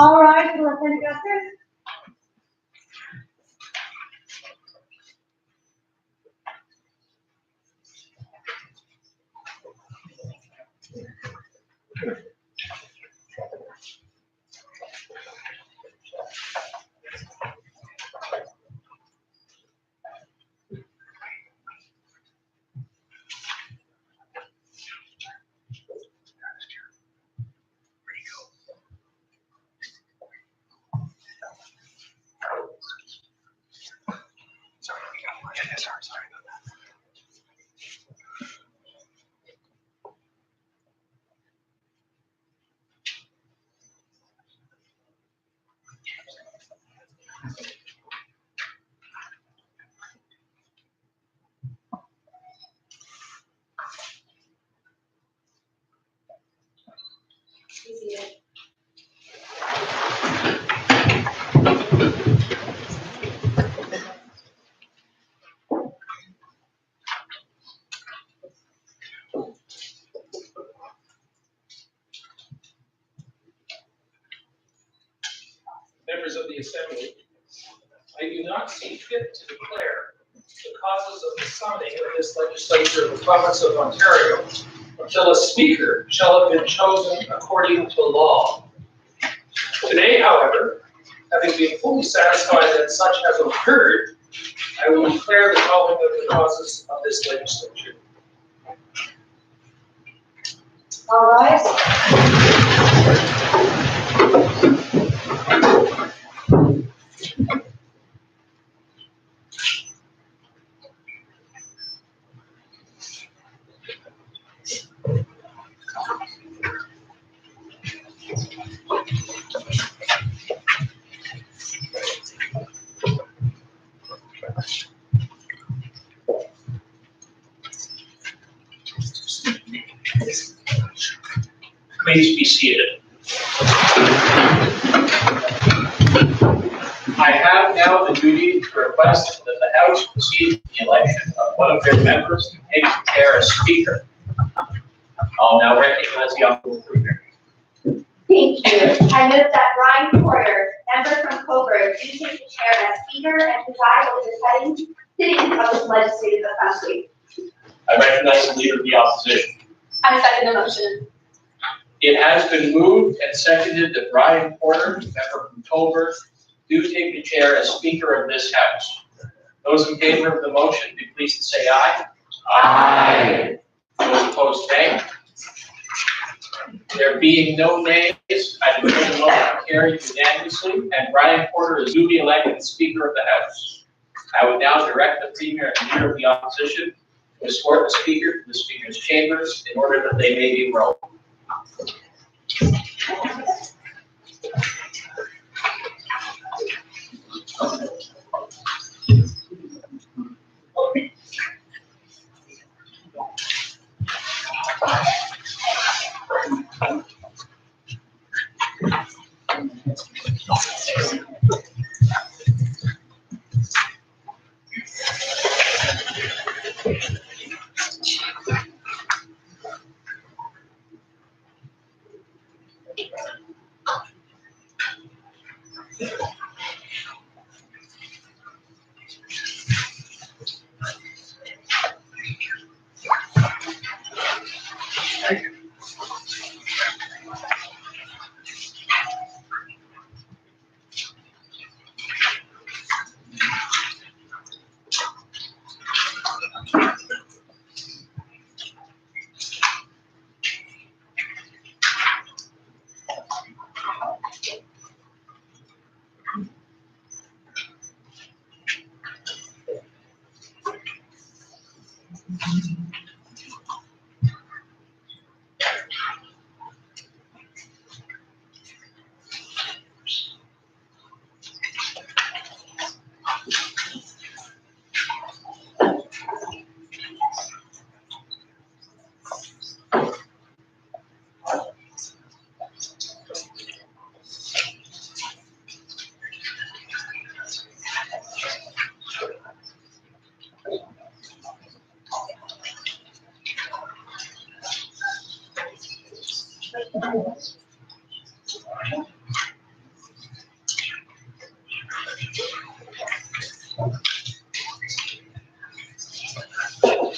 All right, well, then you got this. Sorry about that. Members of the Assembly, I do not see fit to declare the causes of the summoning of this legislature of the province of Ontario until a speaker shall have been chosen according to law. Today, however, having been fully satisfied that such has occurred, I will declare the following of the causes of this legislature. All right. Please be seated. I have now the duty to request that the House proceed with the election of one of their members to take the chair as Speaker. I'll now recognize the Honourable Premier. Thank you. I move that Brian Porter, member from Coburg, do take the chair as Speaker and preside over the sitting of this legislative assembly. I recognize the Leader of the Opposition. I second the motion. It has been moved and seconded that Brian Porter, member from Coburg, do take the chair as Speaker of this House. Those in favor of the motion, be pleased to say aye. Aye. Those opposed, nay. There being no nays, I declare the motion carried unanimously, and Brian Porter is duly elected Speaker of the House. I would now direct the Premier and Leader of the Opposition to escort the Speaker to the Speaker's chambers in order that they may be enrolled.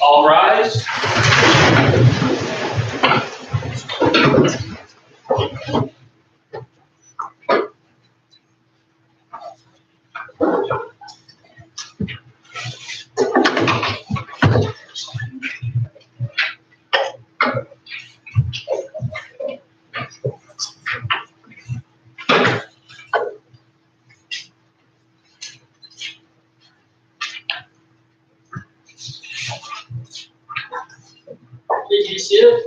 All rise. Please be seated.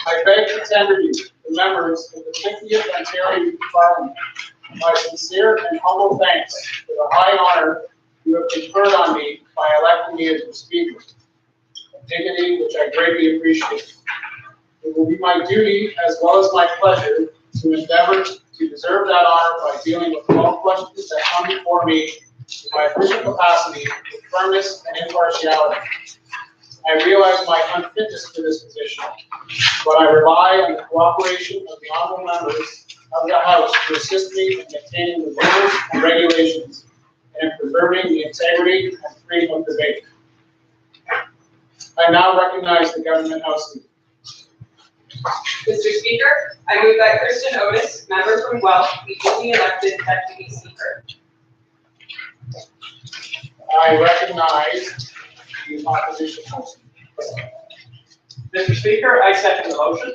I beg to tender you, the members of the 50th Ontario Youth Parliament, my sincere and humble thanks for the high honor you have conferred on me by electing me as your speaker, a dignity which I greatly appreciate. It will be my duty as well as my pleasure to endeavor to deserve that honor by dealing with all questions that come before me in my official capacity with firmness and impartiality. I realize my unfitness for this position, but I rely on the cooperation of the honorable members of the House to assist me in maintaining the rules and regulations and in preserving the integrity and freedom of debate. I now recognize the Government House Leader. Mr. Speaker, I move that Kristen Otis, member from Guelph, be duly elected Deputy Speaker. I recognize the opposition. Mr. Speaker, I second the motion.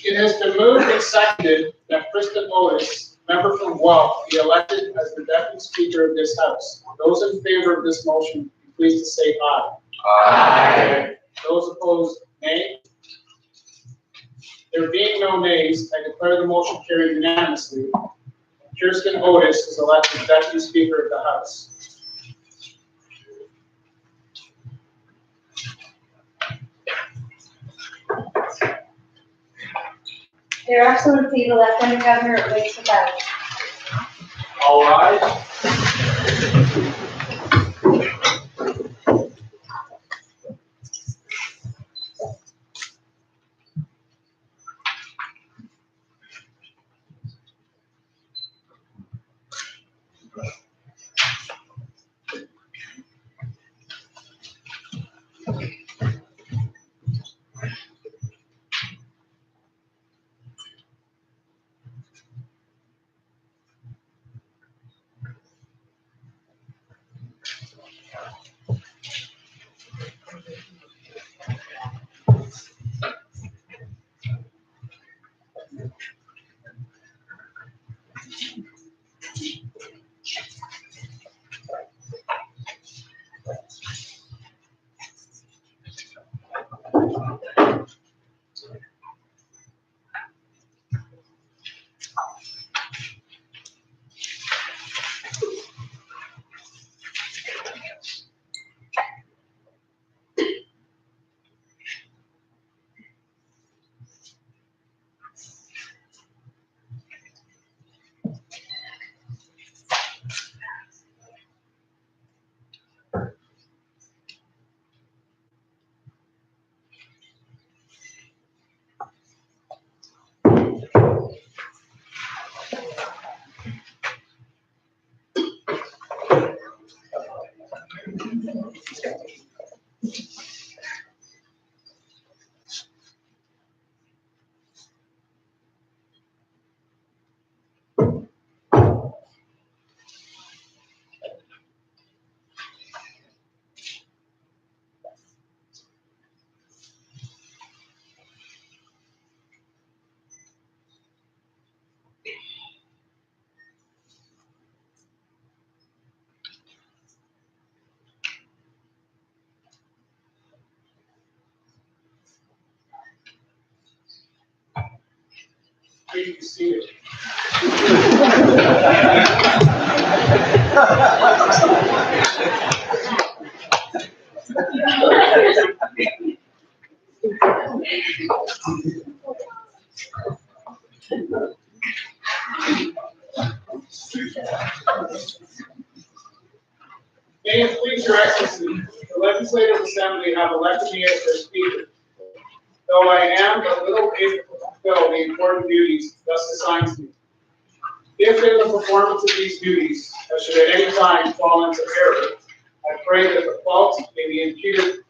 It has been moved and seconded that Kristen Otis, member from Guelph, be elected as the Deputy Speaker of this House. Those in favor of this motion, be pleased to say aye. Aye. Those opposed, nay. There being no nays, I declare the motion carried unanimously. Kirsten Otis is elected Deputy Speaker of the House. Your Excellency, the Lieutenant Governor awaits the ballot. All rise. Please be seated. May it please Your Excellency, the Legislative Assembly have elected me as their Speaker. Though I am but little able to fulfill the important duties thus assigned to me. If in the performance of these duties, I should at any time fall into error, I pray that the fault may be imputed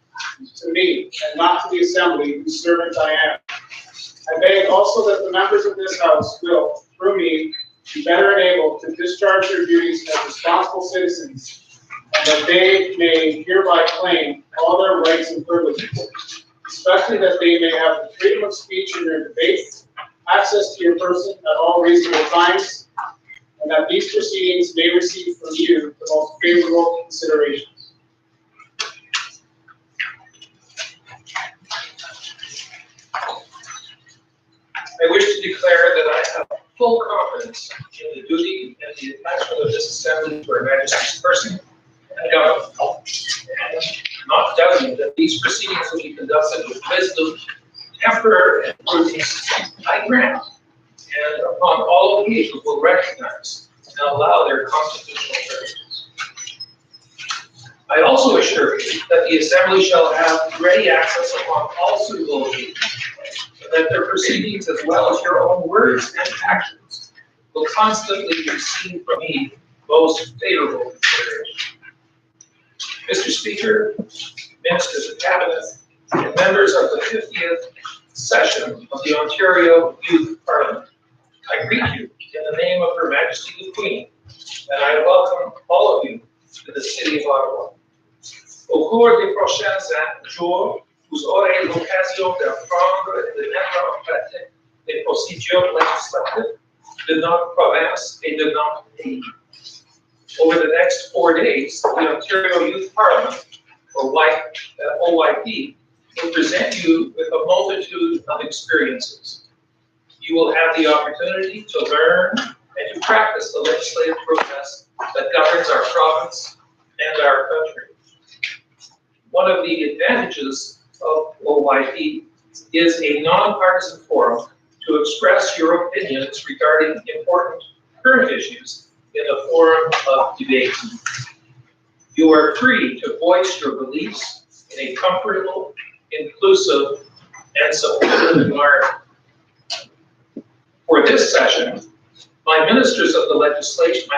to me and not to the assembly whose servant I am. I beg also that the members of this House will, through me, be better enabled to discharge their duties as responsible citizens, and that they may hereby claim all their rights and privileges, especially that they may have the freedom of speech in their debates, access to your person at all reasonable times, and that these proceedings may receive from you the most favorable considerations. I wish to declare that I have full confidence in the duty and the attachment of this assembly to Her Majesty's person and government, and not doubting that these proceedings will be conducted with wisdom, temper, and prudence, I grant, and upon all occasions will recognize and allow their constitutional privileges. I also assure you that the assembly shall have ready access upon all suitable occasions, and that their proceedings, as well as your own words and actions, will constantly receive from me most favorable consideration. Mr. Speaker, Ministers of Cabinet, and members of the 50th session of the Ontario Youth Parliament, I greet you in the name of Her Majesty the Queen, and I welcome all of you to the city of Ottawa. Au cours des prochains jours, vous aurez l'occasion d'apprendre et de mettre en pratique les procédures législatives de notre province et de notre pays. Over the next 4 days, the Ontario Youth Parliament, or OYP, will present you with a multitude of experiences. You will have the opportunity to learn and to practice the legislative process that governs our province and our country. One of the advantages of OYP is a nonpartisan forum to express your opinions regarding important current issues in a forum of debate. You are free to voice your beliefs in a comfortable, inclusive, and supportive environment. For this session, my ministers of legislation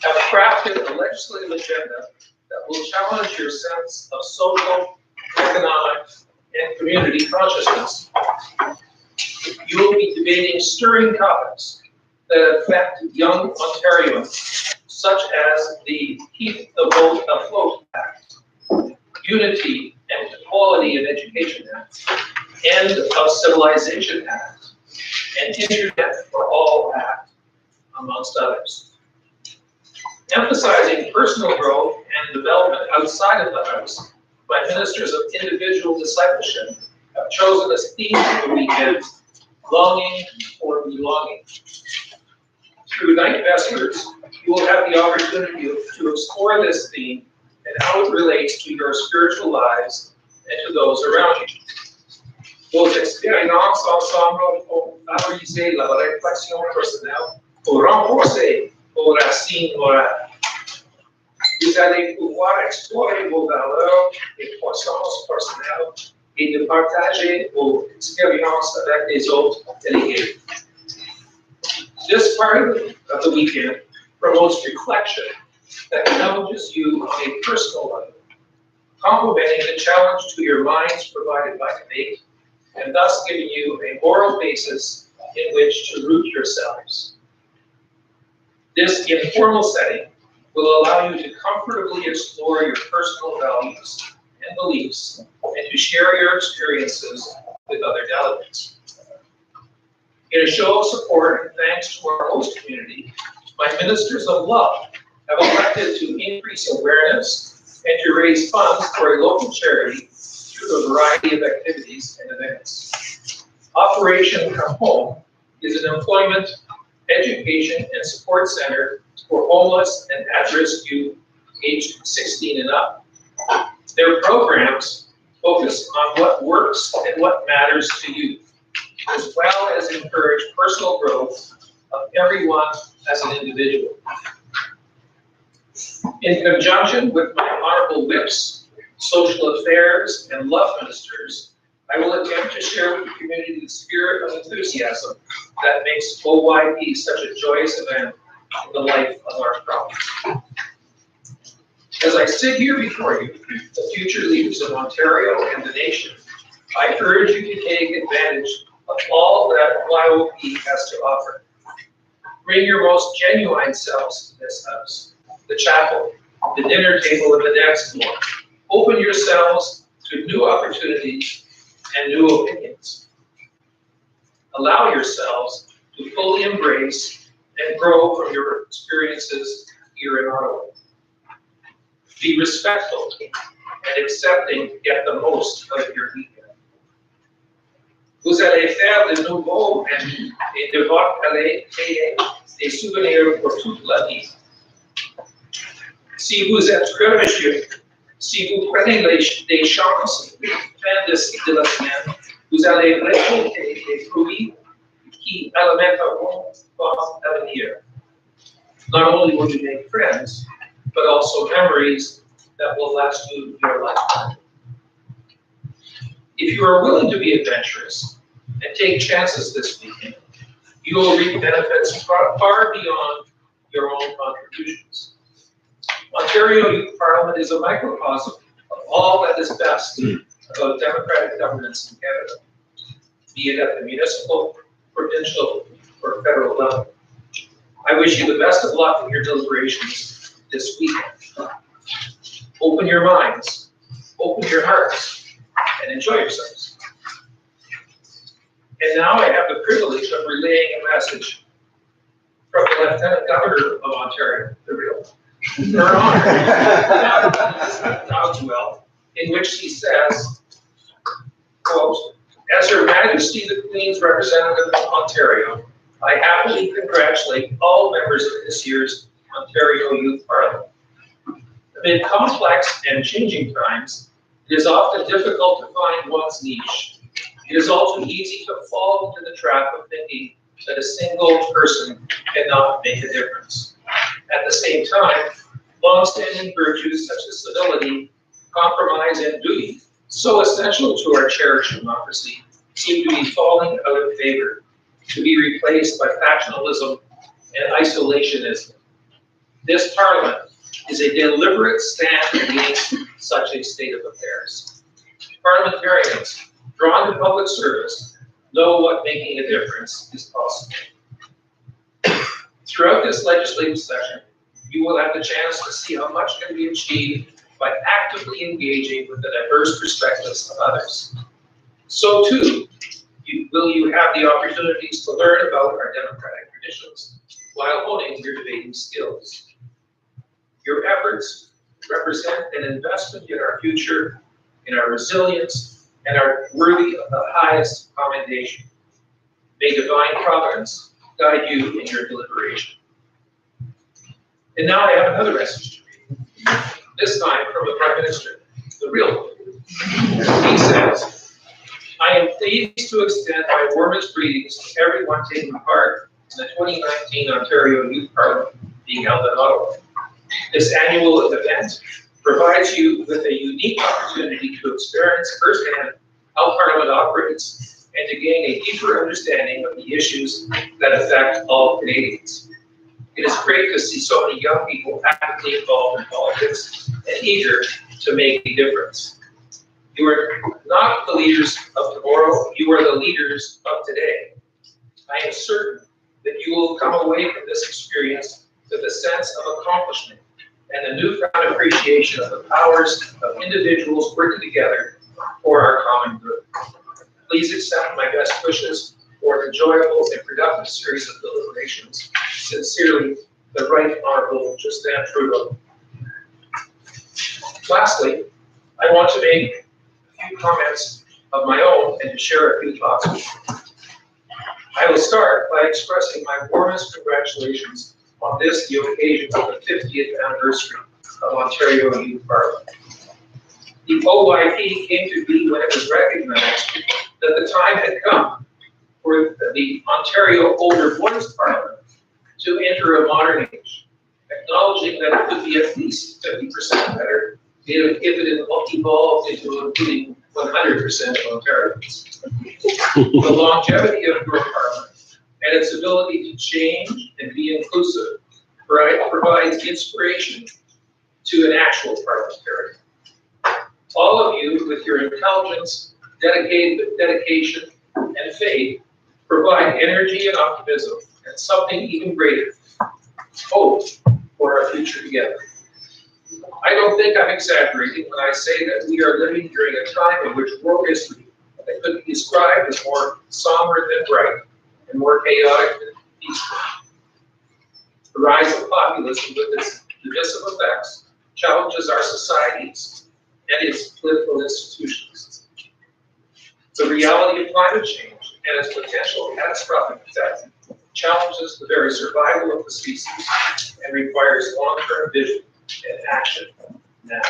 have crafted a legislative agenda that will challenge your sense of social, economic, and community consciousness. You will be debating stirring topics that affect young Ontarians, such as the Keep the Vote Afloat Act, Unity and Equality in Education Act, End of Civilization Act, and Internet for All Act, amongst others. Emphasizing personal growth and development outside of the House, my ministers of individual discipleship have chosen as theme for the weekend, longing for belonging. Through night vespers, you will have the opportunity to explore this theme and how it relates to your spiritual lives and to those around you. Vos expériences ensemble pour valoriser la réflexion personnelle, pour renforcer vos racines morales. Vous allez pouvoir explorer vos valeurs et croissances personnelles et de partager vos expériences avec les autres délégués. This part of the weekend promotes reflection that challenges you on a personal level, complementing the challenge to your minds provided by debate, and thus giving you a moral basis in which to root yourselves. This informal setting will allow you to comfortably explore your personal values and beliefs and to share your experiences with other delegates. In a show of support and thanks to our host community, my ministers of love have elected to increase awareness and to raise funds for a local charity through a variety of activities and events. Operation Come Home is an employment, education, and support center for homeless and at-risk youth aged 16 and up. Their programs focus on what works and what matters to you, as well as encourage personal growth of everyone as an individual. In conjunction with my honorable whips, social affairs, and love ministers, I will attempt to share with the community the spirit of enthusiasm that makes OYP such a joyous event in the life of our province. As I sit here before you, the future leaders of Ontario and the nation, I urge you to take advantage of all that YOP has to offer. Bring your most genuine selves to this house, the chapel, the dinner table, and the dance floor. Open yourselves to new opportunities and new opinions. Allow yourselves to fully embrace and grow from your experiences here in Ottawa. Be respectful and accepting to get the most out of your weekend. Vous allez faire de nouveaux amis et de votre allez créer des souvenirs pour toute la vie. Si vous êtes courageux, si vous prenez des chances fin de la semaine, vous allez récolter des fruits qui alimenteront votre avenir. Not only will you make friends, but also memories that will last you your lifetime. If you are willing to be adventurous and take chances this weekend, you will reap benefits far beyond your own contributions. Ontario Youth Parliament is a microcosm of all that is best about democratic governance in Canada, be it at the municipal, provincial, or federal level. I wish you the best of luck in your deliberations this weekend. Open your minds, open your hearts, and enjoy yourselves. And now I have the privilege of relaying a message from the Lieutenant Governor of Ontario, the real, her honor, Dowdeswell, in which he says, quote, "As Her Majesty the Queen's representative of Ontario, I happily congratulate all members of this year's Ontario Youth Parliament. Amid complex and changing times, it is often difficult to find one's niche. It is also easy to fall into the trap of thinking that a single person cannot make a difference. At the same time, long-standing virtues such as civility, compromise, and duty, so essential to our cherished democracy, seem to be falling out of favor, to be replaced by factionalism and isolationism. This Parliament is a deliberate stand against such a state of affairs. Parliamentarians drawn to public service know what making a difference is possible. Throughout this legislative session, you will have the chance to see how much can be achieved by actively engaging with the diverse perspectives of others. So too, will you have the opportunities to learn about our democratic traditions while honing your debating skills. Your efforts represent an investment in our future, in our resilience, and are worthy of the highest commendation. May divine providence guide you in your deliberation. And now I have another message to read, this time from the Prime Minister, the real one. He says, "I am pleased to extend my warmest greetings to everyone taking part in the 2019 Ontario Youth Parliament being held in Ottawa. This annual event provides you with a unique opportunity to experience firsthand how Parliament operates and to gain a deeper understanding of the issues that affect all Canadians. It is great to see so many young people actively involved in politics and eager to make a difference. You are not the leaders of tomorrow, you are the leaders of today. I am certain that you will come away from this experience with a sense of accomplishment and a newfound appreciation of the powers of individuals working together for our common good. Please accept my best wishes for an enjoyable and productive series of deliberations. Sincerely, the Right Honourable Justin Trudeau." Lastly, I want to make a few comments of my own and to share a few thoughts with you. I will start by expressing my warmest congratulations on this, the occasion of the 50th anniversary of Ontario Youth Parliament. The OYP came to be when it was recognized that the time had come for the Ontario Older Boys Parliament to enter a modern age, acknowledging that it could be at least 50% better if it evolved into including 100% of Ontarians. The longevity of your parliament and its ability to change and be inclusive provides inspiration to an actual parliamentarian. All of you, with your intelligence, dedication, and faith, provide energy and optimism and something even greater, hope for our future together. I don't think I'm exaggerating when I say that we are living during a time in which world history that could be described as more somber than bright and more chaotic than peaceful. The rise of populism with its divisive effects challenges our societies and its political institutions. The reality of climate change and its potential catastrophic effect challenges the very survival of the species and requires long-term vision and action now.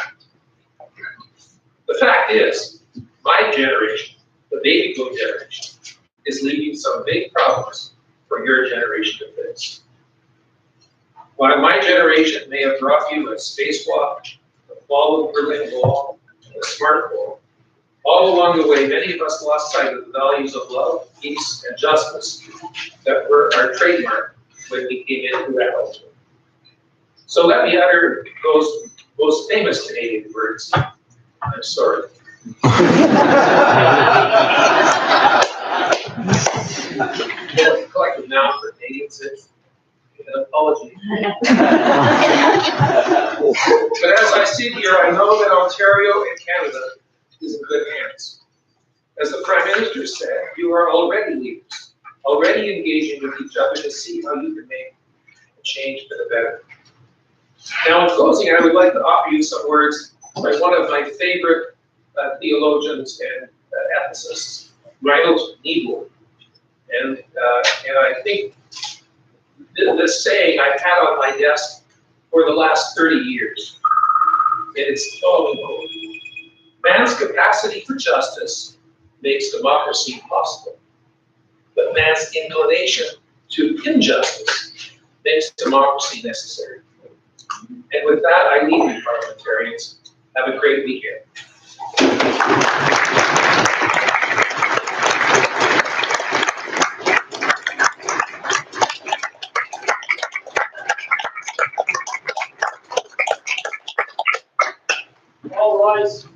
The fact is, my generation, the baby boom generation, is leaving some big problems for your generation to face. While my generation may have brought you a spacewalk, the fall of the Berlin Wall, and a smartphone, all along the way, many of us lost sight of the values of love, peace, and justice that were our trademark when we came into adulthood. So let me utter those most famous Canadian words. I'm sorry. Collective noun for Canadians is an apology. But as I sit here, I know that Ontario and Canada is in good hands. As the Prime Minister said, you are already leaders, already engaging with each other to see how you can make a change for the better. Now, in closing, I would like to offer you some words by one of my favorite theologians and ethicists, Reinhold Niebuhr. And I think this saying I've had on my desk for the last 30 years. And it's the following quote: man's capacity for justice makes democracy possible, but man's inclination to injustice makes democracy necessary. And with that, I leave you, parliamentarians. Have a great weekend. All rise.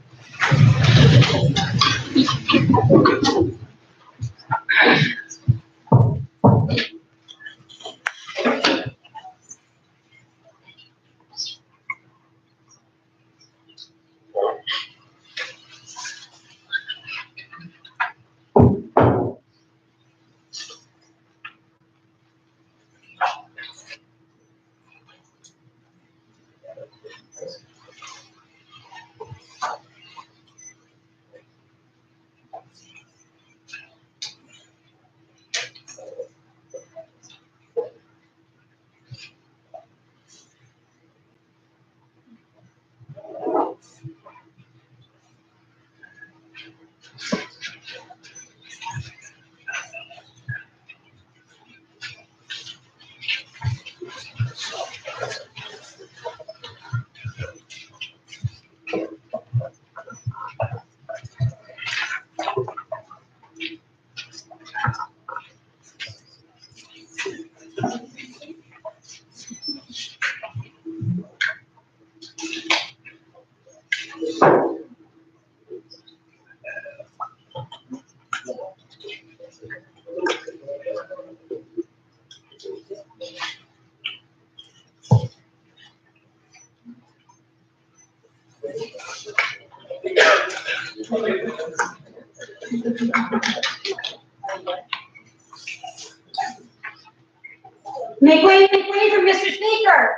Make way for Mr. Speaker.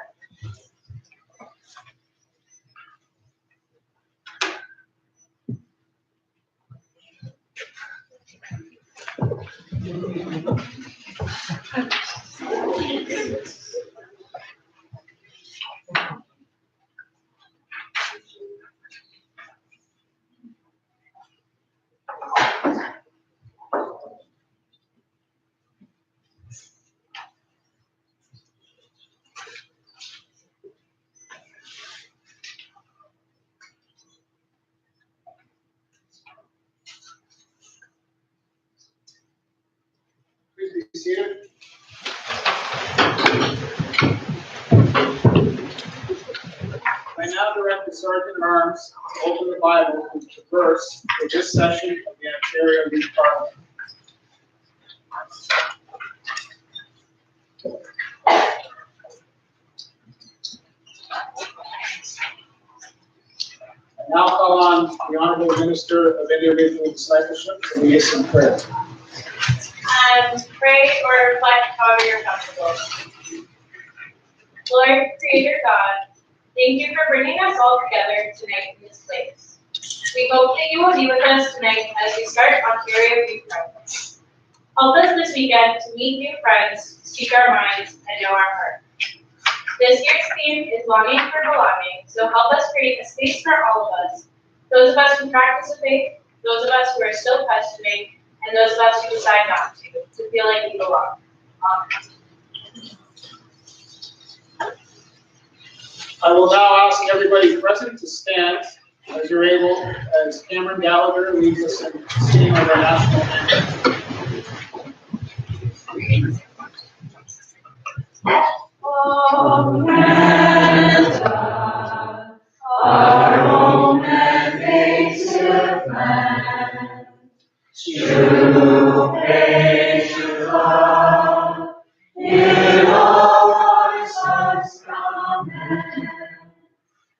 Sergeant at Arms to open the Bible and to verse for this session of the Ontario Youth Parliament. I now call on the Honorable Minister of Individual Discipleship to lead us in prayer. Pray or reflect however you're comfortable. Lord, Creator God, thank you for bringing us all together tonight in this place. We hope that you will be with us tonight as we start Ontario Youth Parliament. Help us this weekend to meet new friends, speak our minds, and know our heart. This year's theme is longing for belonging, so help us create a space for all of us. Those of us who practice the faith, those of us who are still questioning, and those of us who decide not to feel like we belong. I will now ask everybody present to stand as you're able, as Cameron Gallagher leads us in singing of our national anthem. Oh, man, our home and native land, true patient love, in all our sons command.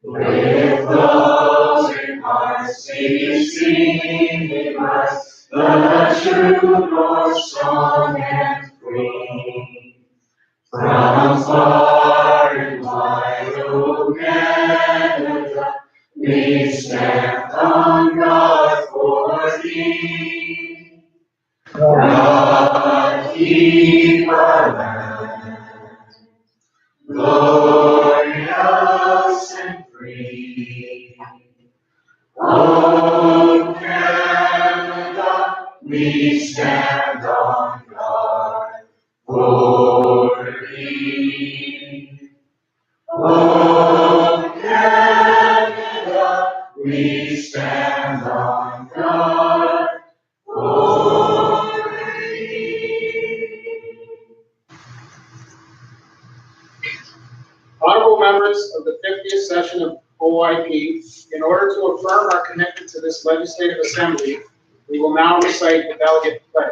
With closing hearts, we sing us the true North song and free. From far and wide, O Canada, we stand on guard for thee. God, keep our land glorious and free. O Canada, we stand on guard for thee. O Canada, we stand on guard for thee. Honorable members of the 50th session of OYP, in order to affirm our commitment to this legislative assembly, we will now recite the delegate pledge.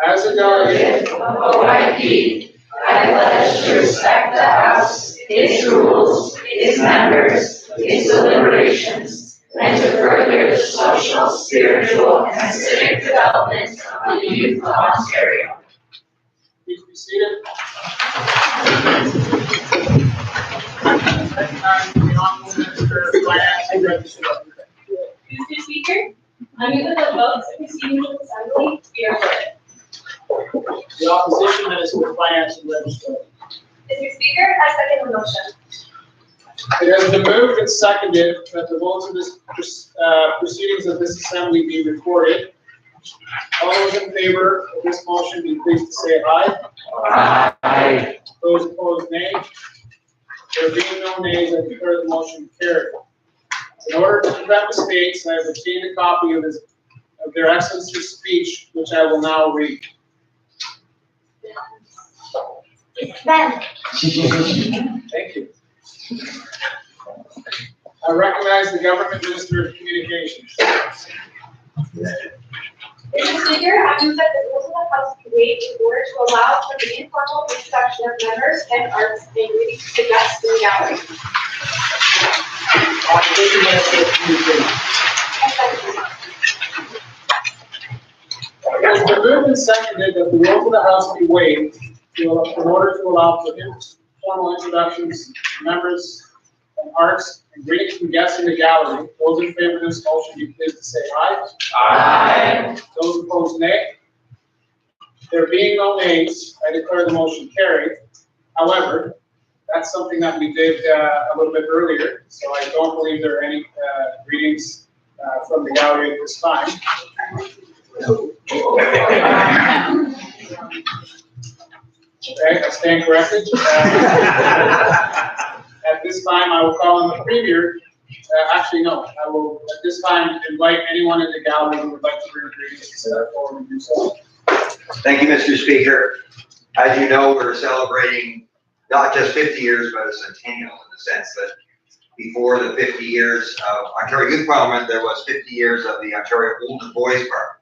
As a delegate of OYP, I pledge to respect the House, its rules, its members, its deliberations, and to further the social, spiritual, and civic development of the youth of Ontario. Please be seated. Mr. Speaker, I move that the votes of proceedings of assembly be recorded. The opposition is for finance and legislature. Mr. Speaker, I second the motion. It has been moved and seconded that the votes of this proceedings of this assembly be recorded. All those in favor of this motion, be pleased to say aye. Aye. Those opposed, nay. There being no nays, I declare the motion carried. In order to prevent mistakes, I have obtained a copy of their Excellency's speech, which I will now read. Ben. Thank you. I recognize the Government Minister of Communications. Mr. Speaker, I move that the rules of the House be waived in order to allow for the informal introduction of members and arts and readings to guests in the gallery. Opposition Minister of Communications. I second the motion. It has been moved and seconded that the rules of the House be waived in order to allow for informal introductions, members, and arts, and greetings from guests in the gallery. Those in favor of this motion, be pleased to say aye. Aye. Those opposed, nay. There being no nays, I declare the motion carried. However, that's something that we did a little bit earlier, so I don't believe there are any greetings from the gallery at this time. Okay, I stand corrected. At this time, I will call on the Premier. Actually, no, I will at this time invite anyone in the gallery who would like to bring greetings to step forward and do so. Thank you, Mr. Speaker. As you know, we're celebrating not just 50 years, but a centennial in the sense that before the 50 years of Ontario Youth Parliament, there was 50 years of the Ontario Older Boys Parliament.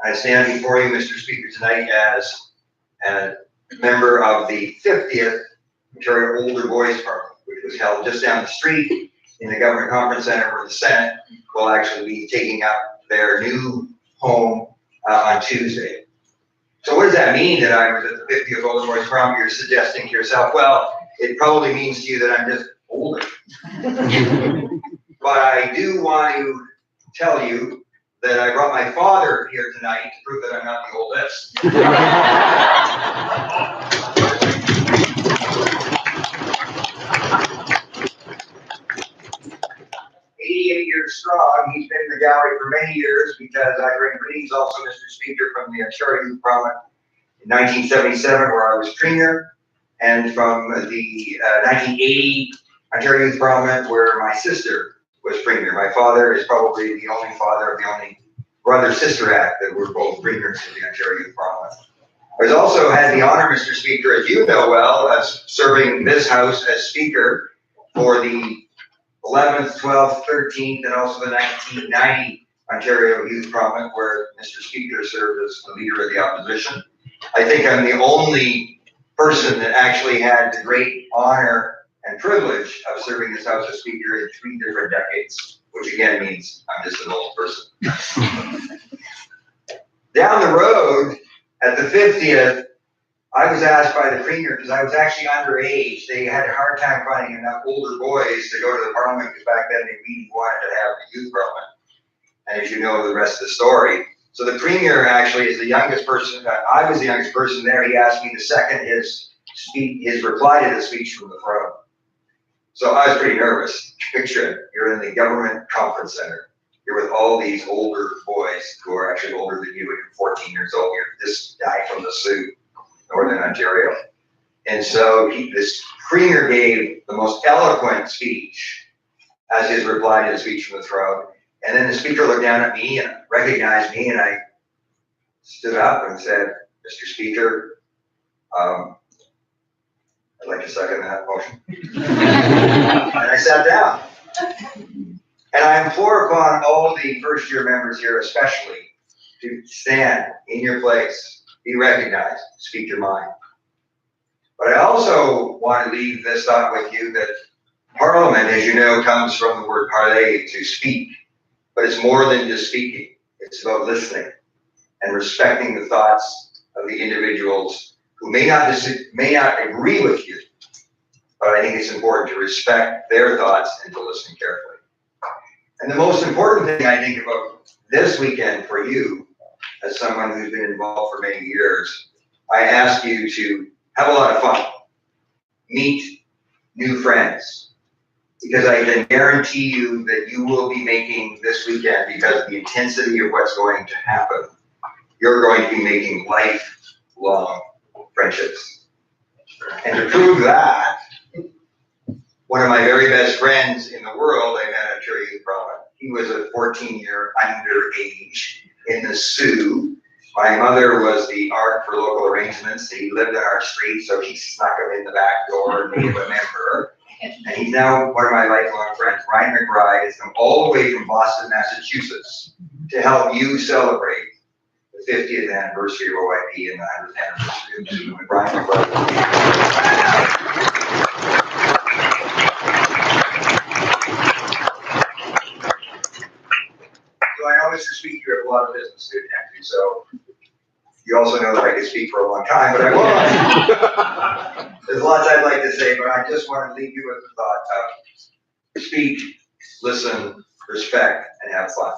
I stand before you, Mr. Speaker, tonight as a member of the 50th Ontario Older Boys Parliament, which was held just down the street in the Government Conference Center, where the Senate will actually be taking up their new home on Tuesday. So what does that mean that I was at the 50th Older Boys Parliament? You're suggesting to yourself, well, it probably means to you that I'm just older. But I do want to tell you that I brought my father here tonight to prove that I'm not the oldest. 88 years strong. He's been in the gallery for many years because I bring greetings also, Mr. Speaker, from the Ontario Youth Parliament in 1977, where I was Premier, and from the 1980 Ontario Youth Parliament, where my sister was Premier. My father is probably the only father of the only brother-sister act that were both Premiers of the Ontario Youth Parliament. I was also had the honor, Mr. Speaker, as you know well, of serving this House as Speaker for the 11th, 12th, 13th, and also the 1990 Ontario Youth Parliament, where Mr. Speaker served as the Leader of the Opposition. I think I'm the only person that actually had the great honor and privilege of serving this House as Speaker in 3 different decades, which again means I'm just an old person. Down the road, at the 50th, I was asked by the Premier, because I was actually underage. They had a hard time finding enough older boys to go to the Parliament, because back then they really wanted to have a youth Parliament. And as you know, the rest of the story. So the Premier actually is the youngest person. I was the youngest person there. He asked me to second his reply to the speech from the throne. So I was pretty nervous. Picture it. You're in the Government Conference Center. You're with all these older boys who are actually older than you. You're 14 years old. You're this guy from the Sioux, Northern Ontario. And so this Premier gave the most eloquent speech as his reply to the speech from the throne. And then the Speaker looked down at me and recognized me, and I stood up and said, Mr. Speaker, I'd like to second that motion. And I sat down. And I implore upon all the first-year members here especially to stand in your place, be recognized, speak your mind. But I also want to leave this thought with you that Parliament, as you know, comes from the word parler, to speak. But it's more than just speaking. It's about listening and respecting the thoughts of the individuals who may not agree with you. But I think it's important to respect their thoughts and to listen carefully. And the most important thing I think about this weekend for you, as someone who's been involved for many years, I ask you to have a lot of fun, meet new friends, because I can guarantee you that you will be making this weekend, because of the intensity of what's going to happen, you're going to be making lifelong friendships. And to prove that, one of my very best friends in the world, I met at Ontario Youth Parliament. He was a 14-year underage in the Sioux. My mother was the art for local arrangements. He lived on our street, so he snuck him in the back door and made him a member. And he's now one of my lifelong friends. Ryan McBride has come all the way from Boston, Massachusetts to help you celebrate the 50th anniversary of OYP and the 100th anniversary of Sioux. Ryan McBride. So I know, Mr. Speaker, you have a lot of business to attend to, so you also know that I could speak for a long time, but I won't. There's lots I'd like to say, but I just want to leave you with the thought of speak, listen, respect, and have fun.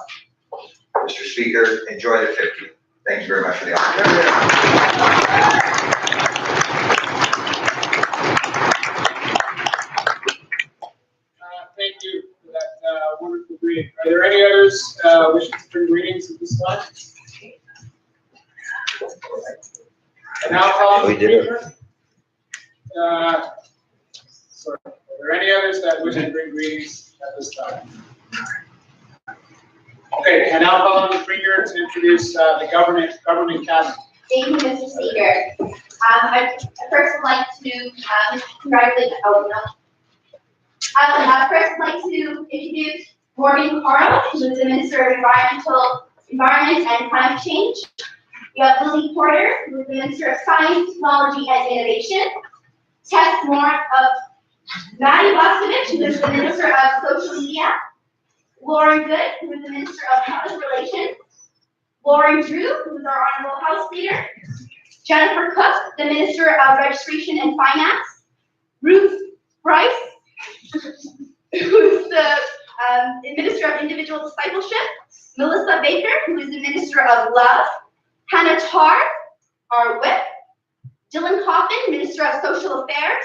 Mr. Speaker, enjoy the 50th. Thank you very much for the opportunity. Thank you for that wonderful greeting. Are there any others wishing to bring greetings at this time? And now call the Speaker. Sorry. Are there any others that wish to bring greetings at this time? Okay, and now call on the Premier to introduce the governing cabinet. Thank you, Mr. Speaker. I'd first like to congratulate, I would first like to introduce Morgan Carl, who is the Minister of Environment and Climate Change. We have Lily Porter, who is the Minister of Science, Technology, and Innovation. Tess Maddie Bostovich, who is the Minister of Social Media. Lauren Good, who is the Minister of Public Relations. Lauren Drew, who is our Honorable House Leader. Jennifer Cook, the Minister of Registration and Finance. Ruth Bryce, who is the Minister of Individual Discipleship. Melissa Baker, who is the Minister of Love. Hannah Tarr, our Whip. Dylan Coffin, Minister of Social Affairs.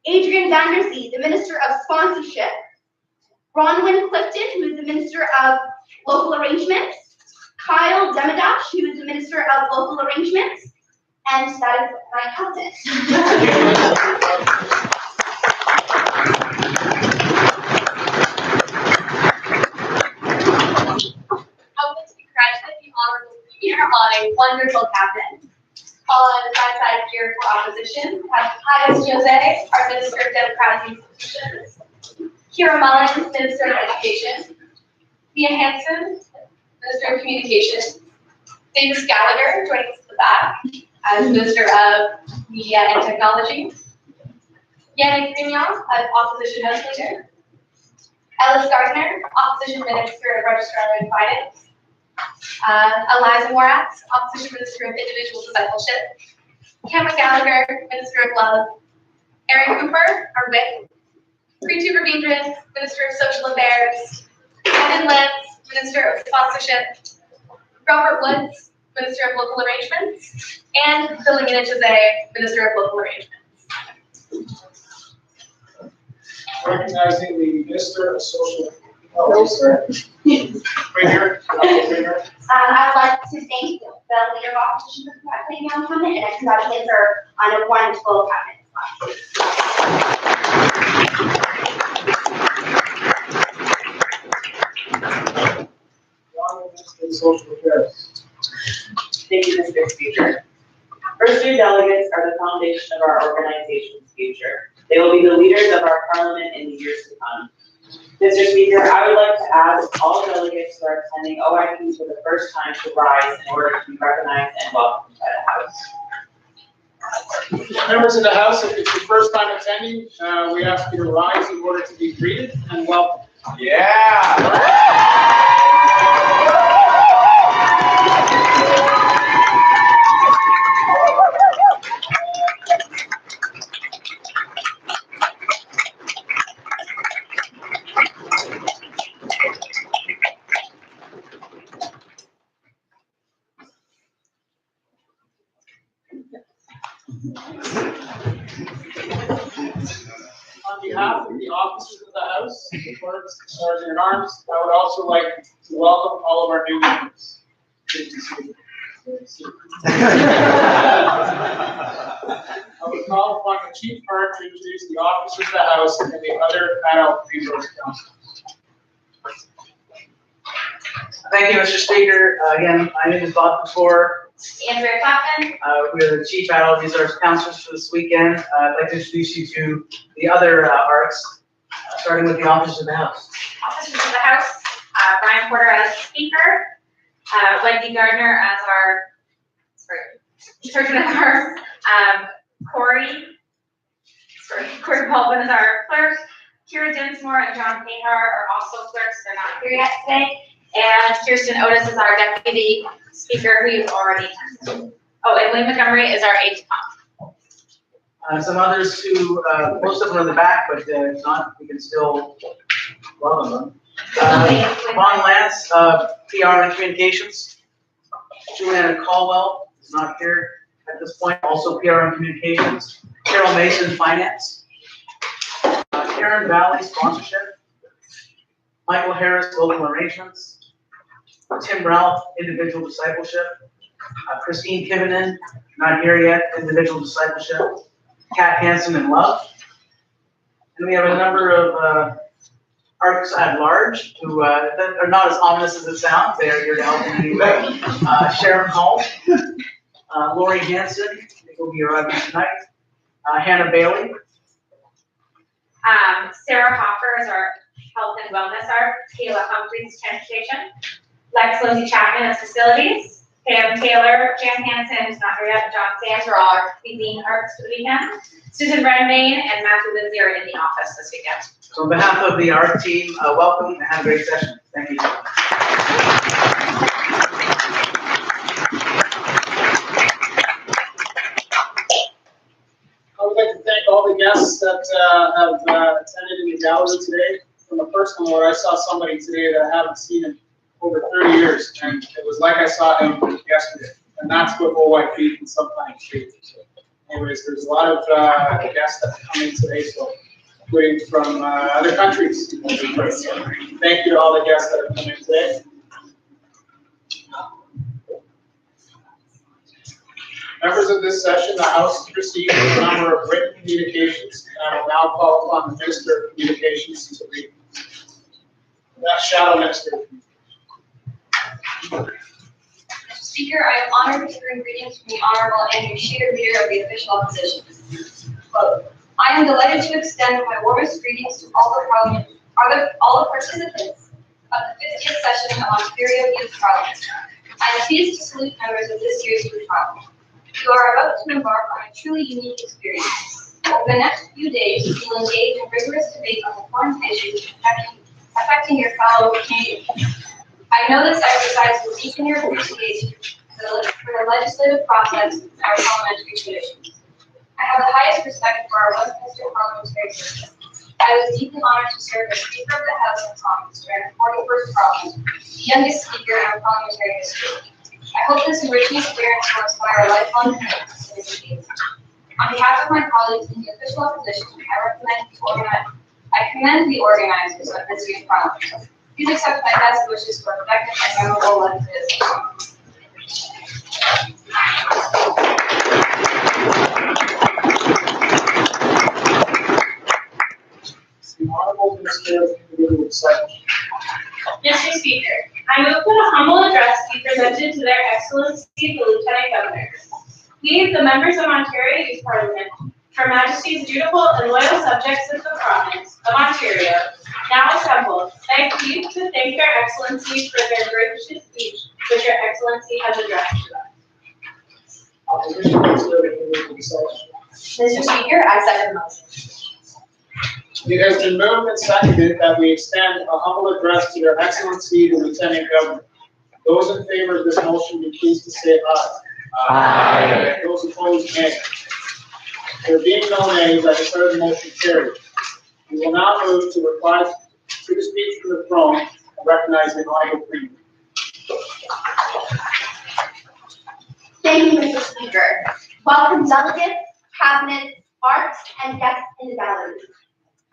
Adrian Vandersee, the Minister of Sponsorship. Bronwyn Clifton, who is the Minister of Local Arrangements. Kyle Demadash, who is the Minister of Local Arrangements. And that is my cousin. I would like to congratulate the Honorable Premier on a wonderful cabinet. On my side here for opposition, we have Pius Jose, our Minister of Democratic Institutions. Kira Mullins, Minister of Education. Mia Hansen, Minister of Communications. Davis Gallagher joining us at the back as Minister of Media and Technology. Yannick Grignon as Opposition House Leader. Ellis Gardner, Opposition Minister of Registrar and Finance. Eliza Moratz, Opposition Minister of Individual Discipleship. Cameron Gallagher, Minister of Love. Erin Cooper, our Whip. Preeti Ravindran, Minister of Social Affairs. Evan Lentz, Minister of Sponsorship. Robert Woods, Minister of Local Arrangements. And Philomena Jose, Minister of Local Arrangements. Recognizing the Minister of Social. Right here. I'd like to thank the Leader of Opposition for congratulating me on cabinet, and I congratulate her on a wonderful cabinet. Minister of Social Affairs. Thank you, Mr. Speaker. First-year delegates are the foundation of our organization's future. They will be the leaders of our parliament in the years to come. Mr. Speaker, I would like to ask all delegates who are attending OYP for the first time to rise in order to be recognized and welcomed by the House. Members of the House, if it's your first time attending, we ask you to rise in order to be greeted and welcomed. Yeah. On behalf of the officers of the House, the clerks, Sergeant at Arms, I would also like to welcome all of our new members. I would call upon the Chief Clerk to introduce the officers of the House and the other adult resource councils. Thank you, Mr. Speaker. Again, my name is Bob Kapoor. Andrea Clapton. We're the Chief Adult Resource Counselors for this weekend. I'd like to introduce you to the other ARCs, starting with the officers of the House. Officers of the House, Brian Porter as Speaker, Wendy Gardner as our Sergeant at Arms, Corey Baldwin as our clerk, Kira Dinsmore and John Pahar are also clerks, they're not here yet today, and Kirsten Otis is our Deputy Speaker, who you've already tested. Oh, and Lee Montgomery is our aide-de-camp. Some others who, most of them are in the back, but if not, we can still welcome them. Vaughn Lance, PR and Communications. Juliana Caldwell is not here at this point, also PR and Communications. Carol Mason, Finance. Karen Valley, Sponsorship. Michael Harris, Local Arrangements. Tim Ralph, Individual Discipleship. Christine Kivinen, not here yet, Individual Discipleship. Kat Hansen in Love. And we have a number of ARCs at large who are not as ominous as it sounds. They are here to help in any way. Sharon Hall, Lori Hanson, I think will be arriving tonight. Hannah Bailey. Sarah Hopper is our health and wellness art, Kayla Humphreys transportation, Lex Lindsay Chapman is facilities, Pam Taylor, Jan Hansen, who's not here yet, John Sands are all our cleaning arts for the weekend. Susan Brennan and Matthew Lindsay are in the office this weekend. So on behalf of the art team, welcome and have a great session. Thank you. I would like to thank all the guests that have attended in the gallery today. From a personal note, I saw somebody today that I haven't seen in over 30 years, and it was like I saw him yesterday. And that's what OYP can sometimes do. Anyways, there's a lot of guests that come in today, so including from other countries. So thank you to all the guests that have come in today. Members of this session, the House has received a number of written communications, and I will now call upon the Minister of Communications to read. That Shadow Minister. Mr. Speaker, I am honored to bring greetings from the Honorable Andrew Sheeter, Leader of the Official Opposition. Quote, I am delighted to extend my warmest greetings to all the participants of the 50th session of Ontario Youth Parliament. I am pleased to salute members of this year's Youth Parliament. You are about to embark on a truly unique experience. Over the next few days, you will engage in rigorous debate on important issues affecting your fellow Canadians. I know this exercise will deepen your appreciation for the legislative process and our parliamentary traditions. I have the highest respect for our Westminster parliamentary system. I was deeply honored to serve as Speaker of the House and Commons during the 41st Parliament, the youngest Speaker in our parliamentary history. I hope this enriching experience will inspire lifelong commitment to this case. On behalf of my colleagues in the official opposition, I commend the organizers of this year's Parliament. Please accept my best wishes for effective and memorable elected. The Honorable Minister of Community Excitement. Mr. Speaker, I move that a humble address be presented to their Excellency the Lieutenant Governor. We, the members of Ontario Youth Parliament, Her Majesty's dutiful and loyal subjects of the province of Ontario, now assembled, beg you to thank their Excellency for their gracious speech which your Excellency has addressed to us. Mr. Speaker, I second the motion. It has been moved and seconded that we extend a humble address to their Excellency the Lieutenant Governor. Those in favor of this motion, be pleased to say aye. Aye. Those opposed, nay. There being no nays, I declare the motion carried. We will now move to reply to the speech from the throne and recognize the Honorable Premier. Thank you, Mr. Speaker. Welcome delegates, cabinet, arts, and guests in the gallery.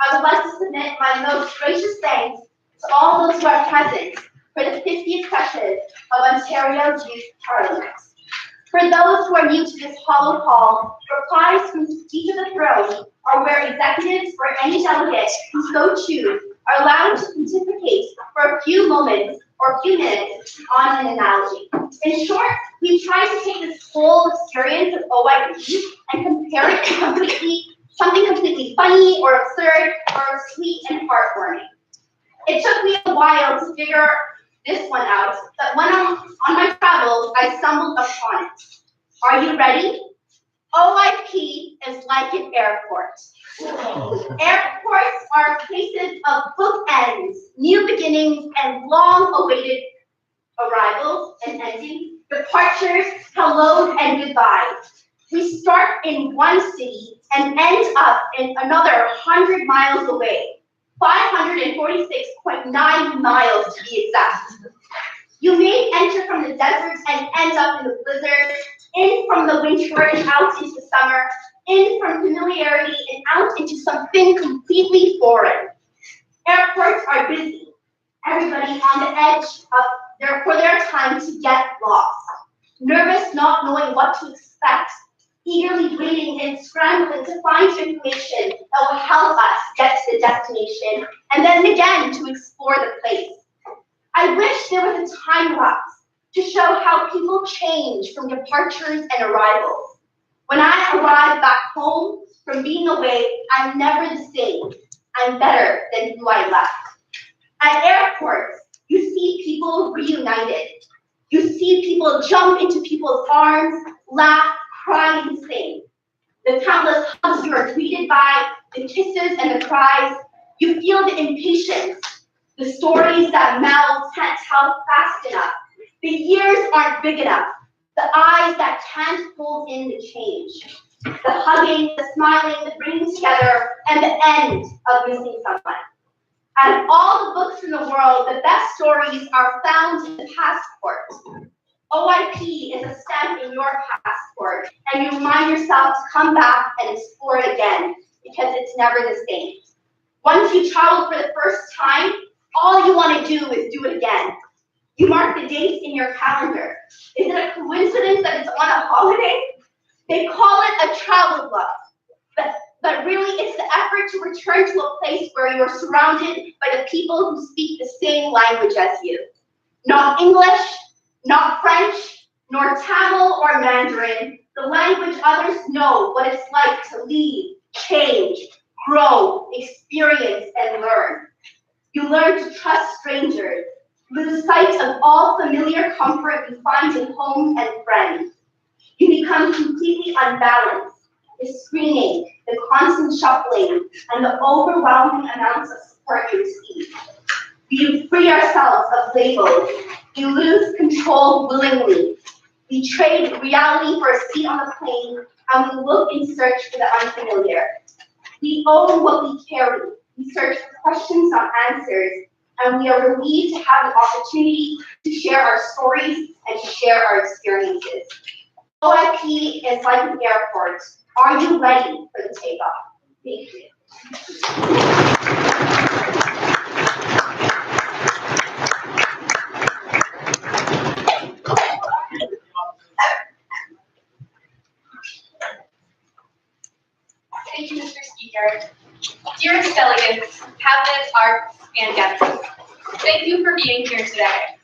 I would like to submit my most gracious thanks to all those who are present for the 50th session of Ontario's Youth Parliament. For those who are new to this hallowed hall, replies from the speech of the throne are where executives or any delegate who so choose are allowed to pontificate for a few moments or few minutes on an analogy. In short, we try to take this whole experience of OYP and compare it to something completely funny or absurd or sweet and heartwarming. It took me a while to figure this one out, but when on my travels, I stumbled upon it. Are you ready? OYP is like an airport. Airports are places of bookends, new beginnings, and long-awaited arrivals and endings, departures, hellos, and goodbyes. We start in one city and end up in another 100 miles away. 546.9 miles to be exact. You may enter from the deserts and end up in the blizzard, in from the winter and out into summer, in from familiarity and out into something completely foreign. Airports are busy. Everybody on the edge for their time to get lost. Nervous, not knowing what to expect, eagerly waiting and scrambling to find information that will help us get to the destination, and then again to explore the place. I wish there was a time lapse to show how people change from departures and arrivals. When I arrive back home from being away, I'm never the same. I'm better than who I left. At airports, you see people reunited. You see people jump into people's arms, laugh, cry, and sing. The countless hugs you are greeted by, the kisses and the cries, you feel the impatience, the stories that mouths can't tell fast enough. The ears aren't big enough, the eyes that can't hold in the change. The hugging, the smiling, the bringing together, and the end of missing someone. Out of all the books in the world, the best stories are found in the passport. OYP is a stamp in your passport, and you remind yourself to come back and explore it again, because it's never the same. Once you travel for the first time, all you want to do is do it again. You mark the dates in your calendar. Is it a coincidence that it's on a holiday? They call it a travel love, but really it's the effort to return to a place where you're surrounded by the people who speak the same language as you. Not English, not French, nor Tamil or Mandarin, the language others know what it's like to lead, change, grow, experience, and learn. You learn to trust strangers, lose sight of all familiar comfort you find in home and friends. You become completely unbalanced. The screening, the constant shuffling, and the overwhelming amounts of support you receive. We free ourselves of labels. We lose control willingly. We trade reality for a seat on the plane, and we look in search for the unfamiliar. We own what we carry. We search for questions, not answers, and we are relieved to have the opportunity to share our stories and to share our experiences. OYP is like an airport. Are you ready for the takeoff? Thank you. Thank you, Mr. Speaker. Dearest delegates, cabinet, arts, and guests, thank you for being here today.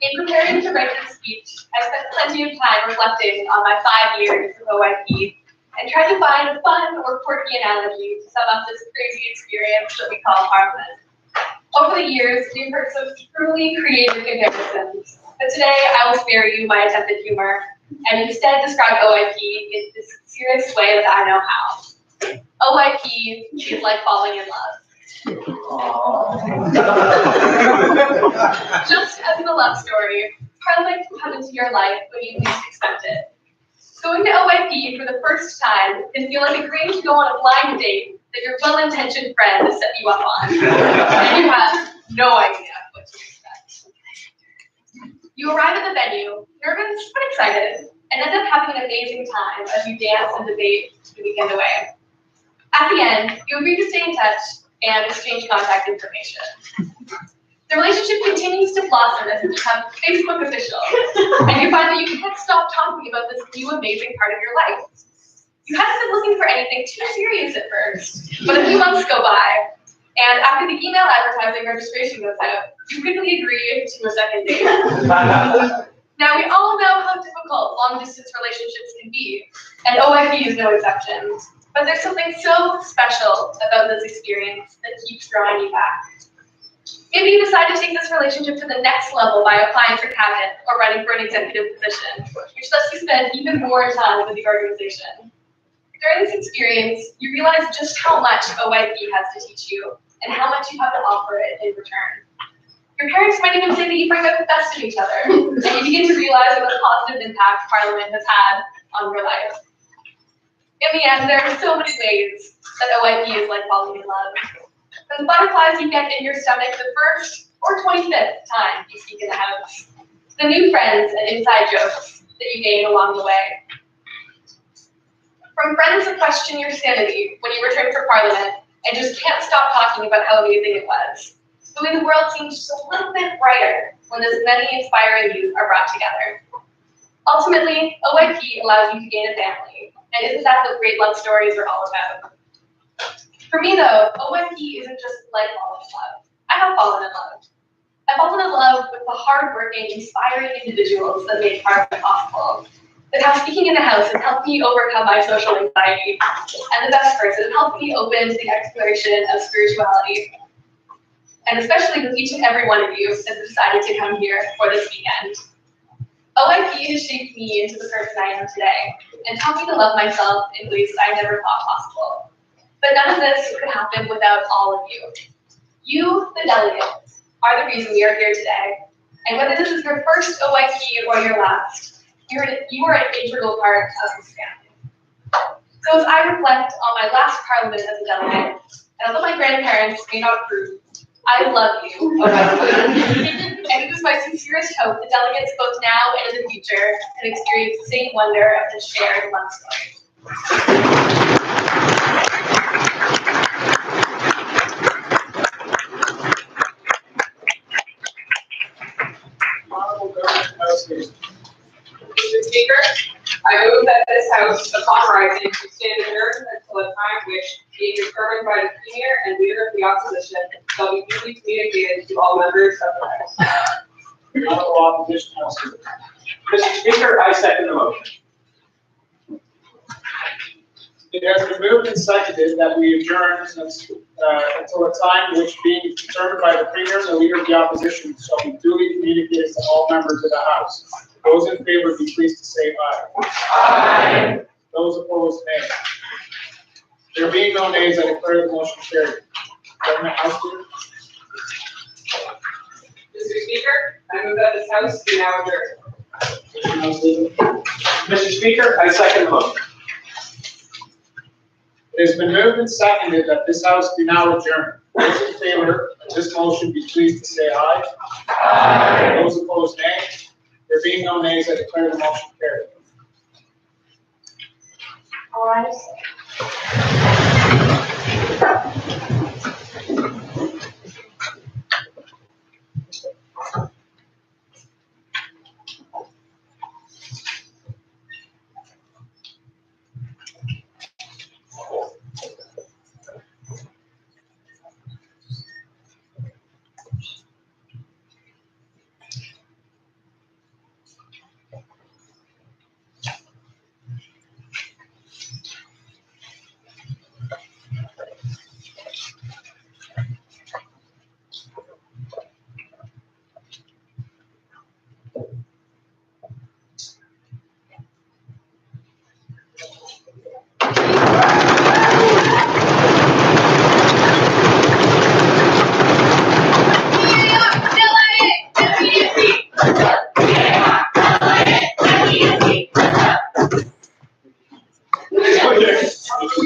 In preparing to write this speech, I spent plenty of time reflecting on my 5 years of OYP and tried to find a fun or quirky analogy to sum up this crazy experience that we call Parliament. Over the years, we've heard some truly creative comparisons, but today I will spare you my attempted humor and instead describe OYP in the sincerest way that I know how. OYP is like falling in love. Just as in a love story, Parliament can come into your life when you least expect it. Going to OYP for the first time can feel like agreeing to go on a blind date that your well-intentioned friend has set you up on, and you have no idea what to expect. You arrive at the venue, nervous but excited, and end up having an amazing time as you dance and debate the weekend away. At the end, you agree to stay in touch and exchange contact information. The relationship continues to blossom as you become Facebook official, and you find that you can't stop talking about this new amazing part of your life. You hadn't been looking for anything too serious at first, but a few months go by, and after the email advertising registration goes out, you quickly agree to a second date. Now, we all know how difficult long-distance relationships can be, and OYP is no exception. But there's something so special about this experience that keeps drawing you back. Maybe you decide to take this relationship to the next level by applying for cabinet or running for an executive position, which lets you spend even more time with the organization. During this experience, you realize just how much OYP has to teach you and how much you have to offer it in return. Your parents might even say that you bring out the best of each other, and you begin to realize what a positive impact Parliament has had on your life. In the end, there are so many ways that OYP is like falling in love. From the butterflies you get in your stomach the first or 25th time you speak in the house, the new friends and inside jokes that you gain along the way. From friends who question your sanity when you return for Parliament and just can't stop talking about how amazing it was, the way the world seems just a little bit brighter when this many inspiring youth are brought together. Ultimately, OYP allows you to gain a family, and isn't that what great love stories are all about? For me though, OYP isn't just like falling in love. I have fallen in love. I've fallen in love with the hardworking, inspiring individuals that make Parliament possible. The House speaking in the House has helped me overcome my social anxiety, and the best person helped me open to the exploration of spirituality. And especially with each and every one of you that decided to come here for this weekend. OYP has shaped me into the person I am today, and taught me to love myself in ways that I never thought possible. But none of this could happen without all of you. You, the delegates, are the reason we are here today. And whether this is your first OYP or your last, you are an integral part of this family. So as I reflect on my last Parliament as a delegate, and although my grandparents may not approve, I love you, OYP. And it is my sincerest hope that delegates both now and in the future can experience the same wonder of the shared one story. Honorable Government House leaders. Mr. Speaker, I move that this House, upon rising, to stand adjourned until a time which, being determined by the Premier and Leader of the Opposition, shall be duly communicated to all members of the House. Honorable Opposition House leaders. Mr. Speaker, I second the motion. It has been moved and seconded that we adjourn until a time which, being determined by the Premier and the Leader of the Opposition, shall be duly communicated to all members of the House. Those in favor, be pleased to say aye. Aye. Those opposed, nay. There being no nays, I declare the motion carried. Government House leader. Mr. Speaker, I move that this House be now adjourned. House leader. Mr. Speaker, I second the motion. It has been moved and seconded that this House be now adjourned. Those in favor of this motion, be pleased to say aye. Aye. Those opposed, nay. There being no nays, I declare the motion carried. All right.